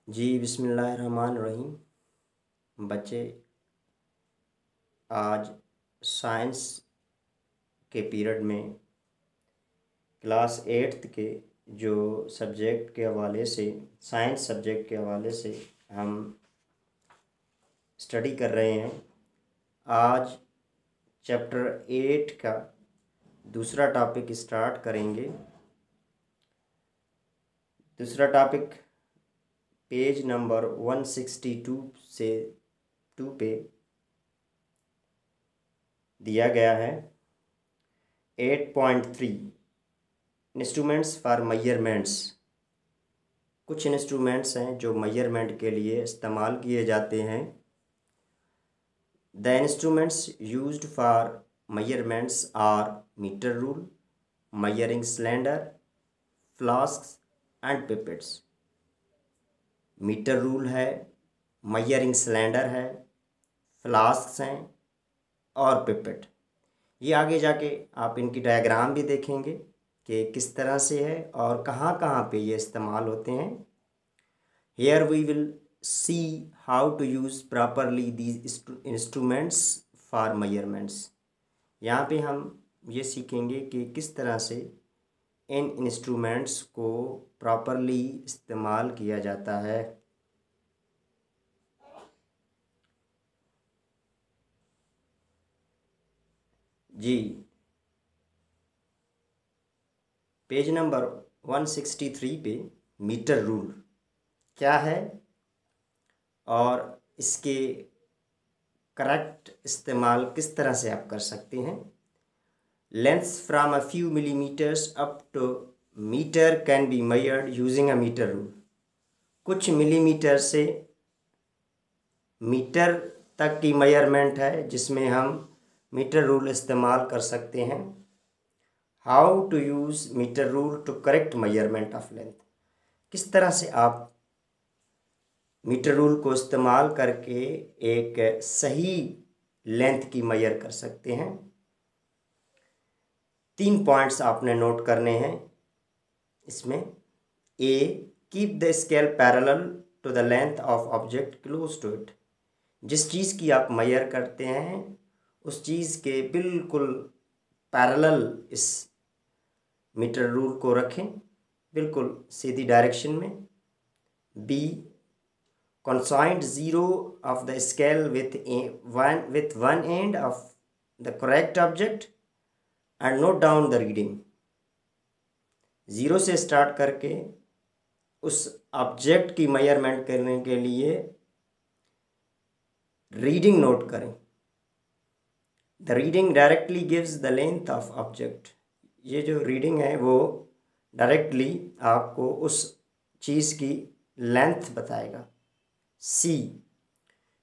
जी बिस्मिल्लाहिर्रहमानिर्रहीम। बच्चे, आज साइंस के पीरियड में क्लास 8th के जो सब्जेक्ट के हवाले से साइंस सब्जेक्ट के हवाले से हम स्टडी कर रहे हैं। आज चैप्टर 8 का दूसरा टॉपिक स्टार्ट करेंगे। दूसरा टॉपिक पेज नंबर 162 से 2 पे दिया गया है। 8.3 इंस्ट्रूमेंट्स फॉर मेजरमेंट्स। कुछ इंस्ट्रूमेंट्स हैं जो मेजरमेंट के लिए इस्तेमाल किए जाते हैं। The instruments used for measurements are metre rule, measuring cylinder, flasks and pipettes. Metre rule है, मेजरिंग सिलेंडर है, फ्लास्क्स हैं और पिपेट। ये आगे जाके आप इनकी डायग्राम भी देखेंगे कि किस तरह से है और कहाँ कहाँ पे ये इस्तेमाल होते हैं। Here we will see how to use properly these instruments for measurements। यहाँ पे हम ये सीखेंगे कि किस तरह से इन इंस्ट्रूमेंट्स को प्रॉपरली इस्तेमाल किया जाता है। जी, पेज नंबर 163 पे मीटर रूल क्या है और इसके करेक्ट इस्तेमाल किस तरह से आप कर सकते हैं। Lengths from a few millimetres up to metre can be measured using a metre rule. कुछ मिलीमीटर से मीटर तक की मेजरमेंट है जिसमें हम मीटर रूल इस्तेमाल कर सकते हैं। How to use metre rule to correct measurement of length. किस तरह से आप मीटर रूल को इस्तेमाल करके एक सही लेंथ की मेजर कर सकते हैं। 3 पॉइंट्स आपने नोट करने हैं इसमें। A, keep the scale parallel to the length of object close to it. जिस चीज़ की आप मेजर करते हैं उस चीज़ के बिल्कुल पैरेलल इस मीटर रूल को रखें, बिल्कुल सीधी डायरेक्शन में। B, conjoint zero of the scale with one end of the correct object and note down the reading। Zero से स्टार्ट करके उस ऑब्जेक्ट की मेजरमेंट करने के लिए रीडिंग नोट करें। The reading directly gives the length of object. ये जो रीडिंग है वो डायरेक्टली आपको उस चीज़ की लेंथ बताएगा। C,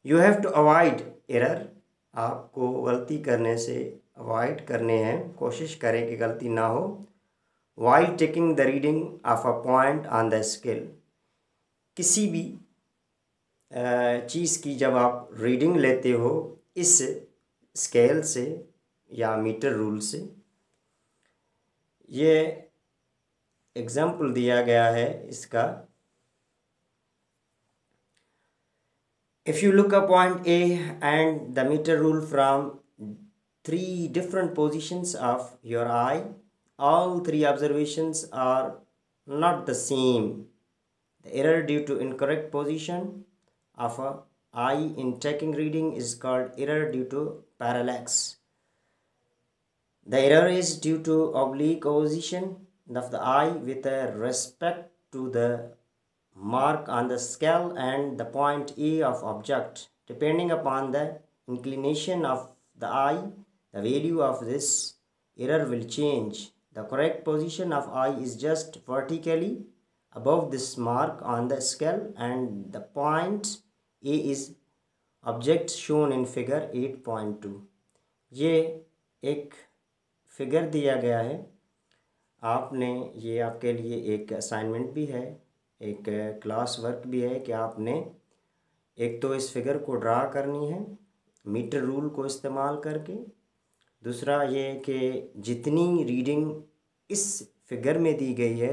you have to avoid error. आपको गलती करने से अवॉइड करने हैं, कोशिश करें कि गलती ना हो। While taking the reading of a point on the scale. किसी भी चीज़ की जब आप रीडिंग लेते हो इस स्केल से या मीटर रूल से, ये एग्जाम्पल दिया गया है इसका। If you look at point A and the meter rule from 3 different positions of your eye, all 3 observations are not the same. The error due to incorrect position of a eye in taking reading is called error due to parallax. The error is due to oblique position of the eye with respect to the mark on the scale and the point A of object. Depending upon the inclination of the eye, the value of this error will change. The correct position of eye is just vertically above this mark on the scale and the point A is object shown in figure 8.2। ये एक figure दिया गया है। आपने ये आपके लिए एक असाइनमेंट भी है, एक क्लास वर्क भी है कि आपने एक तो इस फिगर को ड्रा करनी है मीटर रूल को इस्तेमाल करके। दूसरा ये कि जितनी रीडिंग इस फिगर में दी गई है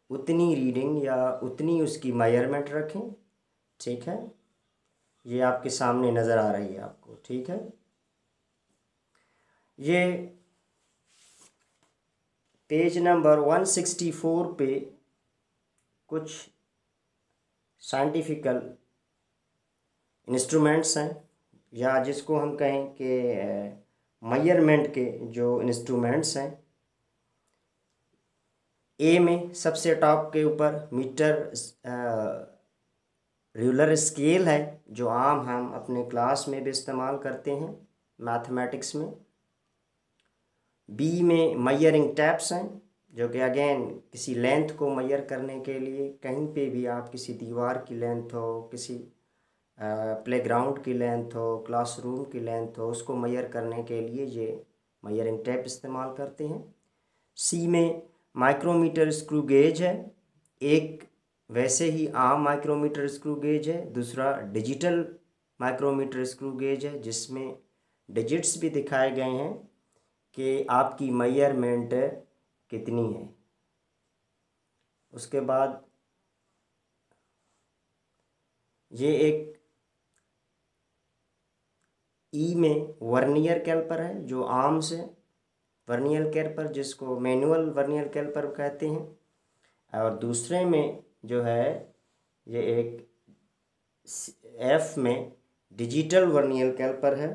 उतनी रीडिंग या उतनी उसकी मेजरमेंट रखें। ठीक है, ये आपके सामने नज़र आ रही है आपको। ठीक है, ये पेज नंबर 164 पे कुछ साइंटिफिकल इंस्ट्रूमेंट्स हैं, या जिसको हम कहें कि मेजरमेंट के जो इंस्ट्रूमेंट्स हैं। ए में सबसे टॉप के ऊपर मीटर रूलर स्केल है, जो आम हम अपने क्लास में भी इस्तेमाल करते हैं मैथमेटिक्स में। बी में मेजरिंग टैप्स हैं, जो कि अगेन किसी लेंथ को मेजर करने के लिए, कहीं पे भी आप किसी दीवार की लेंथ हो, किसी प्लेग्राउंड की लेंथ हो, क्लासरूम की लेंथ हो, उसको मेजर करने के लिए ये मेजरिंग टैप इस्तेमाल करते हैं। सी में माइक्रोमीटर स्क्रू गेज है, एक वैसे ही आम माइक्रोमीटर स्क्रू गेज है, दूसरा डिजिटल माइक्रोमीटर स्क्रू गेज है, जिसमें डिजिट्स भी दिखाए गए हैं कि आपकी मेजरमेंट कितनी है। उसके बाद ये एक ई में वर्नियर कैलिपर है, जो आम से वर्नियर कैलिपर, जिसको मैनुअल वर्नियर कैलिपर कहते हैं। और दूसरे में जो है ये एक एफ में डिजिटल वर्नियर कैलिपर है,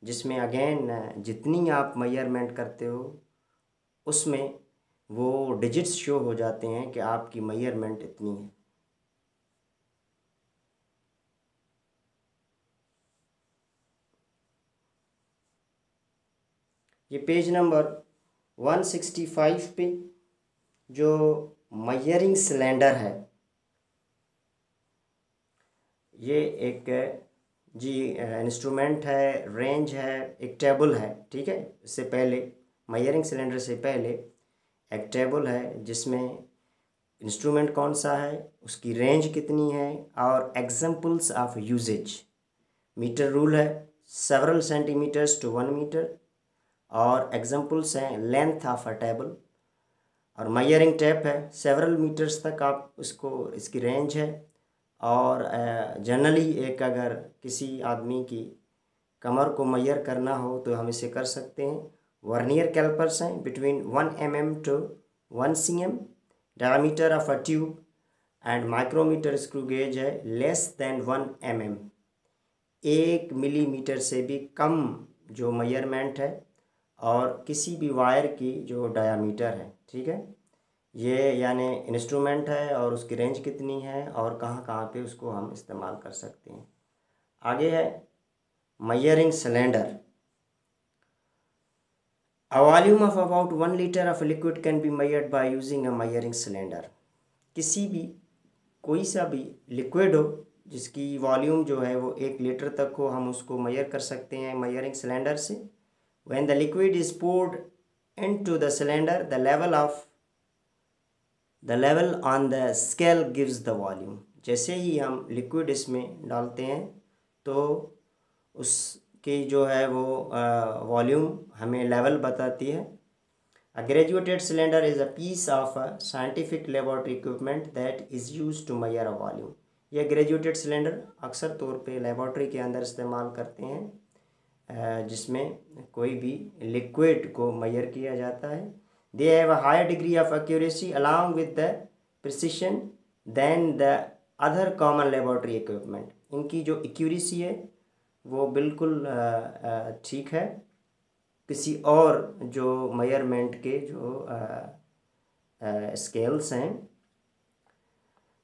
जिसमें अगेन जितनी आप मेजरमेंट करते हो उसमें वो डिजिट्स शो हो जाते हैं कि आपकी मेजरमेंट इतनी है। ये पेज नंबर 165 पे जो मेजरिंग सिलेंडर है, ये एक जी इंस्ट्रूमेंट है, रेंज है, एक टेबल है। ठीक है, इससे पहले मेजरिंग सिलेंडर से पहले एक टेबल है, जिसमें इंस्ट्रूमेंट कौन सा है, उसकी रेंज कितनी है, और examples of uses. Metre rule है सेवरल सेंटीमीटर्स टू 1 मीटर, और एग्जांपल्स हैं लेंथ ऑफ अ टेबल। और मेजरिंग टेप है सेवरल मीटर्स तक आप उसको, इसकी रेंज है। और जनरली एक अगर किसी आदमी की कमर को मेजर करना हो तो हम इसे कर सकते हैं। वर्नियर कैलिपर्स हैं between 1 mm to 1 cm, diameter of a tube, and micrometer screw gauge है लेस देन 1 mm, 1 मिलीमीटर से भी कम जो मेजरमेंट है, और किसी भी वायर की जो डायामीटर है। ठीक है, ये यानी इंस्ट्रूमेंट है और उसकी रेंज कितनी है और कहाँ कहाँ पे उसको हम इस्तेमाल कर सकते हैं। आगे है measuring cylinder. A volume of about 1 liter of liquid can be measured by using a measuring cylinder. किसी भी कोई सा भी लिक्विड हो जिसकी वॉल्यूम जो है वो 1 लीटर तक हो, हम उसको मेजर कर सकते हैं मेजरिंग सिलेंडर से। When the liquid is poured into the cylinder, the level on the scale gives the volume. जैसे ही हम लिक्विड इसमें डालते हैं तो उसकी जो है वो वॉल्यूम हमें लेवल बताती है। A graduated cylinder is a piece of a scientific laboratory equipment that is used to measure a volume. यह ग्रेजुएटेड सिलेंडर अक्सर तौर पे लेबॉर्ट्री के अंदर इस्तेमाल करते हैं, जिसमें कोई भी लिक्विड को मेजर किया जाता है। They have a higher degree of accuracy along with the precision than the other common laboratory equipment. इनकी जो एक्यूरेसी है वो बिल्कुल ठीक है किसी और जो मेजरमेंट के जो स्केल्स हैं,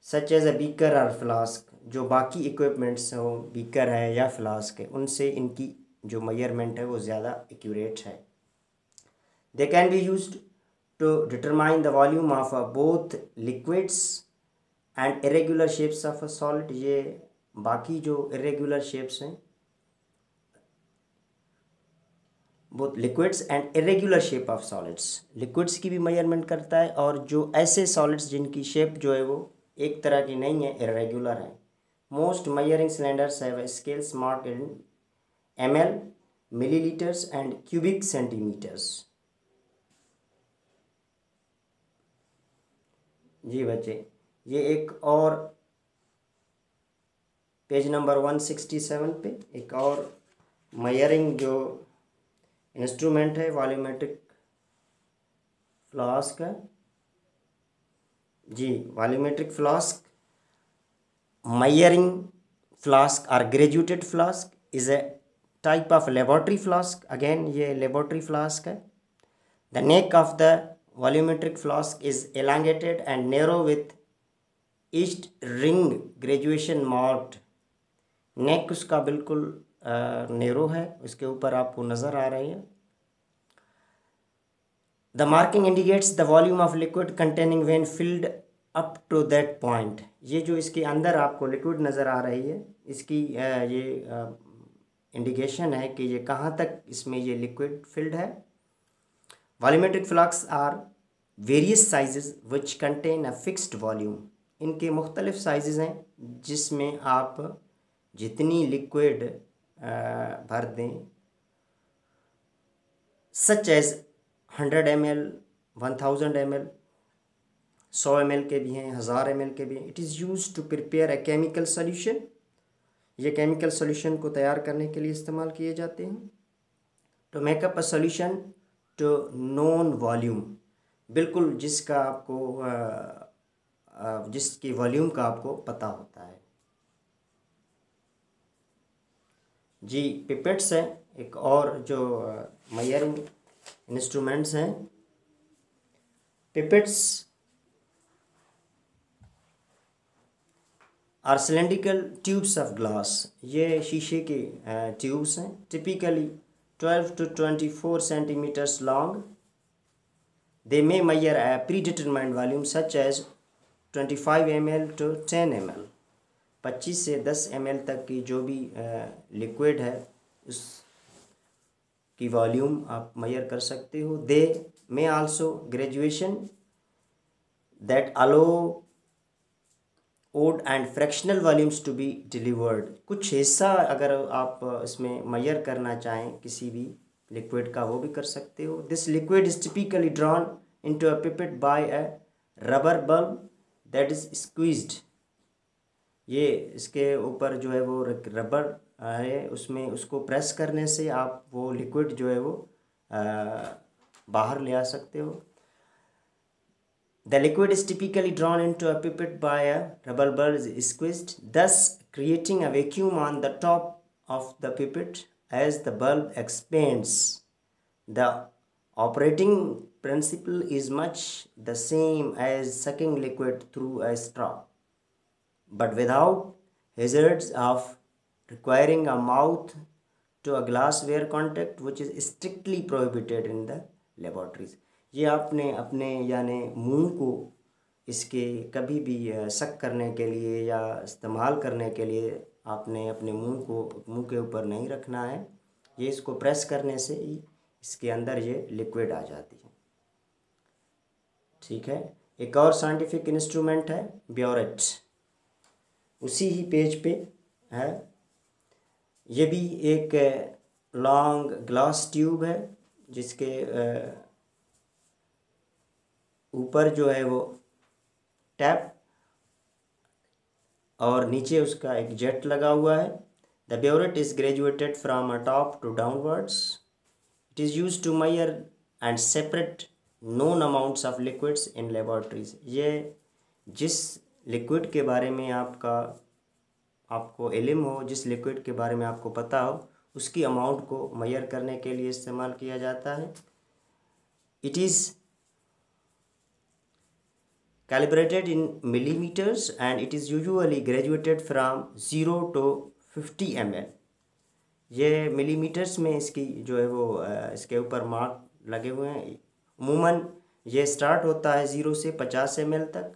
सच एज अ बीकर और फ्लास्क। जो बाकी इक्विपमेंट्स हो, बीकर है या फ्लास्क है, उनसे इनकी जो मेजरमेंट है वो ज़्यादा एक्यूरेट है। They can be used to determine the volume of both liquids and irregular shapes of a solid. ये बाकी जो irregular shapes हैं, both liquids and irregular shape of solids, liquids की भी measurement करता है, और जो ऐसे solids जिनकी shape जो है वो एक तरह की नहीं है, irregular है। Most measuring cylinders have a scales marked in ml, milliliters and cubic centimeters. जी बच्चे, ये एक और पेज नंबर 167 पे एक और मेजरिंग जो इंस्ट्रूमेंट है वॉल्यूमेट्रिक फ्लास्क है। जी, volumetric flask measuring flask or graduated flask is a type of laboratory flask. Again ये laboratory flask है। The neck of the volumetric flask is elongated and narrow with each ring graduation marked. neck उसका बिल्कुल narrow है, उसके ऊपर आपको नज़र आ रही है। The marking indicates the volume of liquid containing when filled up to that point. ये जो इसके अंदर आपको लिक्विड नज़र आ रही है, इसकी ये इंडिकेशन है कि ये कहाँ तक इसमें ये लिक्विड फिल्ड है। Volumetric flasks are various sizes which contain a fixed volume. इनके मुख्तलिफ साइजेस हैं जिसमें आप जितनी लिक्विड भर दें, such as 100 ml, 1000 ml, 100 ml के भी हैं, 1000 ml के भी हैं। It is use to prepare a chemical solution. ये केमिकल सोल्यूशन को तैयार करने के लिए इस्तेमाल किए जाते हैं। To make up a solution to known volume, बिल्कुल जिसका आपको जिसकी वॉल्यूम का आपको पता होता है। जी, पिपेट्स हैं एक और जो मेजरिंग इंस्ट्रूमेंट्स हैं। Pipettes are cylindrical tubes of glass. ये शीशे के ट्यूब्स हैं, typically 12 to 24 centimeters long. They may measure a predetermined volume such as 25 ml to 10 ml. 25 से 10 ml तक की जो भी लिक्विड है उस की वॉल्यूम आप मेजर कर सकते हो। They may also graduation that allow odd and fractional volumes to be delivered. कुछ हिस्सा अगर आप इसमें मेजर करना चाहें किसी भी लिक्विड का, वो भी कर सकते हो। This liquid is typically drawn into a pipette by a rubber bulb that is squeezed. ये इसके ऊपर जो है वो रबर है, उसमें उसको प्रेस करने से आप वो लिक्विड जो है वो बाहर ले आ सकते हो। The liquid is typically drawn into a pipette by a rubber bulb is squeezed, thus creating a vacuum on the top of the pipette as the bulb expands. The operating principle is much the same as sucking liquid through a straw, but without hazards of requiring a mouth to a glassware contact, which is strictly prohibited in the laboratories. ये आपने अपने यानी मुंह को इसके कभी भी शक करने के लिए या इस्तेमाल करने के लिए आपने अपने मुंह के ऊपर नहीं रखना है। ये इसको प्रेस करने से ही इसके अंदर ये लिक्विड आ जाती है। ठीक है, एक और साइंटिफिक इंस्ट्रूमेंट है ब्योरेट, उसी ही पेज पे है। ये भी एक लॉन्ग ग्लास ट्यूब है जिसके ऊपर जो है वो टैप और नीचे उसका एक जेट लगा हुआ है। The burette is graduated from a top to downwards. It is use to measure and separate known amounts of liquids in laboratories. ये जिस लिक्विड के बारे में आपको इल्म हो, जिस लिक्विड के बारे में आपको पता हो, उसकी अमाउंट को मेजर करने के लिए इस्तेमाल किया जाता है। It is calibrated in millimeters and it is usually graduated from 0 to 50 ml. ये मिलीमीटर्स में इसकी जो है वो इसके ऊपर मार्क लगे हुए हैं। अमूमन ये स्टार्ट होता है 0 से 50 ml तक।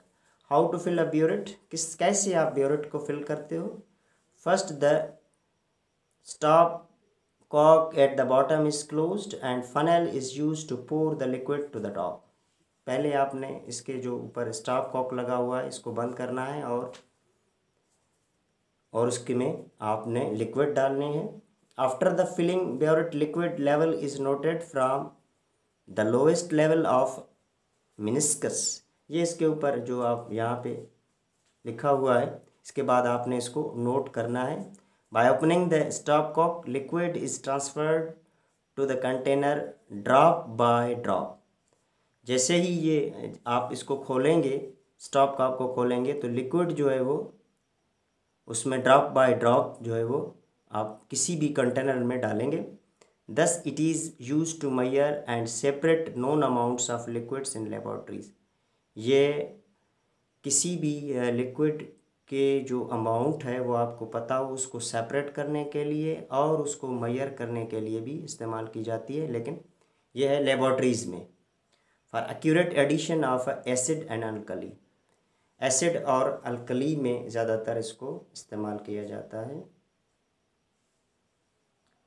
How to fill a burette, कैसे आप ब्योरेट को फिल करते हो। First the stopcock at the bottom is closed and funnel is used to pour the liquid to the top. पहले आपने इसके जो ऊपर स्टॉप कॉक लगा हुआ है इसको बंद करना है और उसके में आपने लिक्विड डालने हैं। After the filling burette liquid level is noted from the lowest level of meniscus. ये इसके ऊपर जो आप यहाँ पे लिखा हुआ है, इसके बाद आपने इसको नोट करना है। By opening the stopcock liquid is transferred to the container drop by drop. जैसे ही ये आप इसको खोलेंगे, स्टॉप कॉक को खोलेंगे, तो लिक्विड जो है वो उसमें ड्रॉप बाय ड्रॉप जो है वो आप किसी भी कंटेनर में डालेंगे। Thus it is use to measure and separate known amounts of liquids in laboratories. ये किसी भी लिक्विड के जो अमाउंट है वो आपको पता हो, उसको सेपरेट करने के लिए और उसको मेजर करने के लिए भी इस्तेमाल की जाती है, लेकिन यह है लेबॉर्ट्रीज़ में। For accurate addition of acid and alkali, acid और अल्कली में ज़्यादातर इसको इस्तेमाल किया जाता है।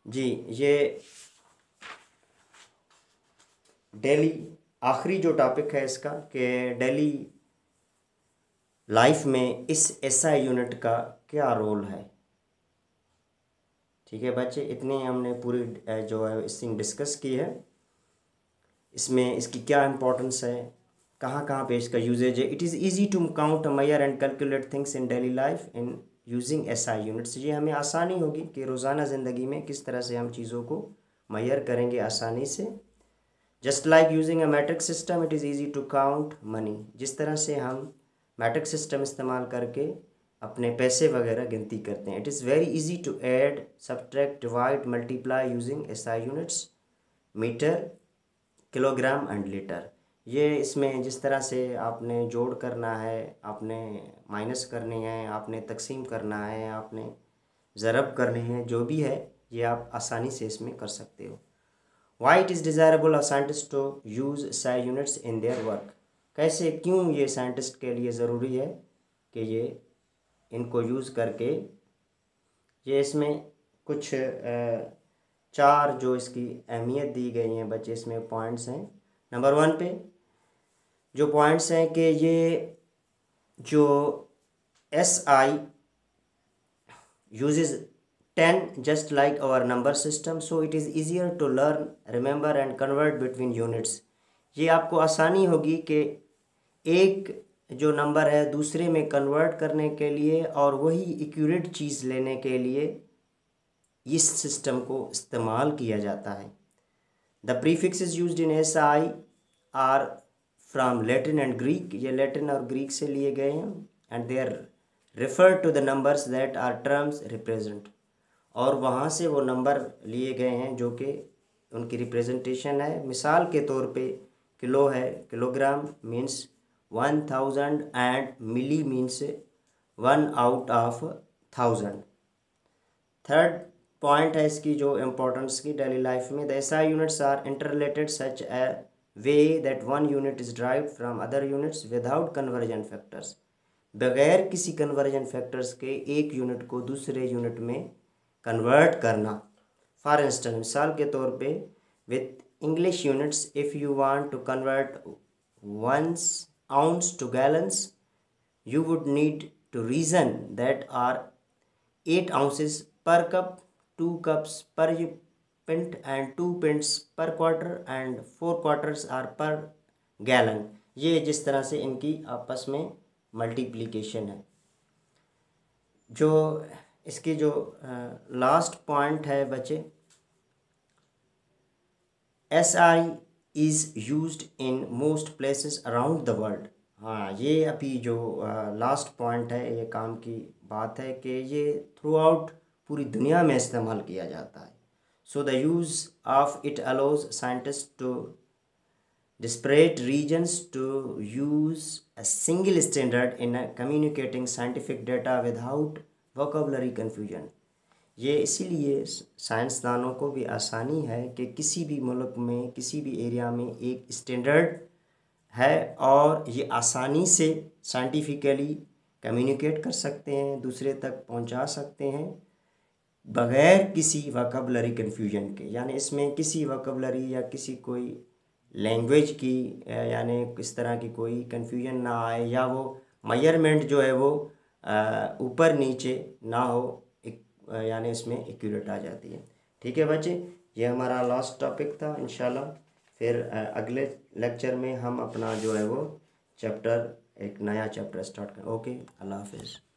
जी, ये डेली आखिरी जो टॉपिक है इसका कि डेली लाइफ में इस एसआई यूनिट का क्या रोल है। ठीक है बच्चे, इतनी हमने पूरी जो है इसमें डिस्कस की है। इसमें इसकी क्या इम्पोर्टेंस है, कहाँ कहाँ पे इसका यूजेज है। It is easy to count, measure and calculate things in daily life in using SI units. ये हमें आसानी होगी कि रोज़ाना ज़िंदगी में किस तरह से हम चीज़ों को मेजर करेंगे आसानी से। Just like using a metric system it is easy to count money. जिस तरह से हम मैट्रिक सिस्टम इस्तेमाल करके अपने पैसे वगैरह गिनती करते हैं। It is very easy to add, subtract, divide, multiply using SI units, metre, kilogram and litre. ये इसमें जिस तरह से आपने जोड़ करना है, आपने माइनस करनी है, आपने तकसीम करना है, आपने ज़रब करनी है, जो भी है ये आप आसानी से इसमें कर सकते हो। Why it is desirable of scientist to use SI units in their work. कैसे, क्यों ये साइंटिस्ट के लिए ज़रूरी है कि ये इनको यूज़ करके, ये इसमें कुछ चार जो इसकी अहमियत दी गई हैं बच्चे, इसमें पॉइंट्स हैं। नंबर 1 पे जो पॉइंट्स हैं कि ये जो SI uses 10 just like our number system, so it is easier to learn, remember and convert between units। ये आपको आसानी होगी कि एक जो नंबर है दूसरे में कन्वर्ट करने के लिए और वही एक्यूरेट चीज़ लेने के लिए इस सिस्टम को इस्तेमाल किया जाता है। The prefixes used in SI are from Latin and Greek. ये लैटिन और ग्रीक से लिए गए हैं। And they are refer to the numbers that are terms represent. और वहाँ से वो नंबर लिए गए हैं जो कि उनकी रिप्रेजेंटेशन है। मिसाल के तौर पे किलो है, kilogram means 1000 and milli means 1 out of 1000। Third point है इसकी जो इम्पोर्टेंस की डेली लाइफ में, the SI units are interrelated such a way that one unit is derived from other units without conversion factors. बगैर किसी conversion factors के एक unit को दूसरे यूनिट में कन्वर्ट करना। फॉर इंस्टेंस, मिसाल के तौर पे with English units, if you want to convert 1 ounce to gallons, you would need to reason that are 8 ounces per cup, 2 cups per pint and 2 pints per quarter and 4 quarters are per gallon। ये जिस तरह से इनकी आपस में multiplication है। जो इसकी जो लास्ट पॉइंट है बच्चे, SI is used in most places around the world. हाँ, ये अभी जो लास्ट पॉइंट है, ये काम की बात है कि ये थ्रू आउट पूरी दुनिया में इस्तेमाल किया जाता है। So the use of it allows scientist to disparate regions to use a single standard in communicating scientific data without vocabulary confusion। ये इसीलिए साइंसदानों को भी आसानी है कि किसी भी मुल्क में, किसी भी एरिया में एक स्टैंडर्ड है और ये आसानी से साइंटिफिकली कम्युनिकेट कर सकते हैं, दूसरे तक पहुंचा सकते हैं बग़ैर किसी वोकैबुलरी कन्फ्यूजन के। यानी इसमें किसी वोकैबुलरी या किसी कोई लैंग्वेज की यानी इस तरह की कोई कन्फ्यूजन ना आए, या वो मेजरमेंट जो है वो ऊपर नीचे ना हो, यानी इसमें एक्यूरेट आ जाती है। ठीक है बच्चे, ये हमारा लास्ट टॉपिक था। इंशाल्लाह फिर अगले लेक्चर में हम अपना जो है वो चैप्टर, एक नया चैप्टर स्टार्ट करें। ओके, अल्लाह हाफिज़।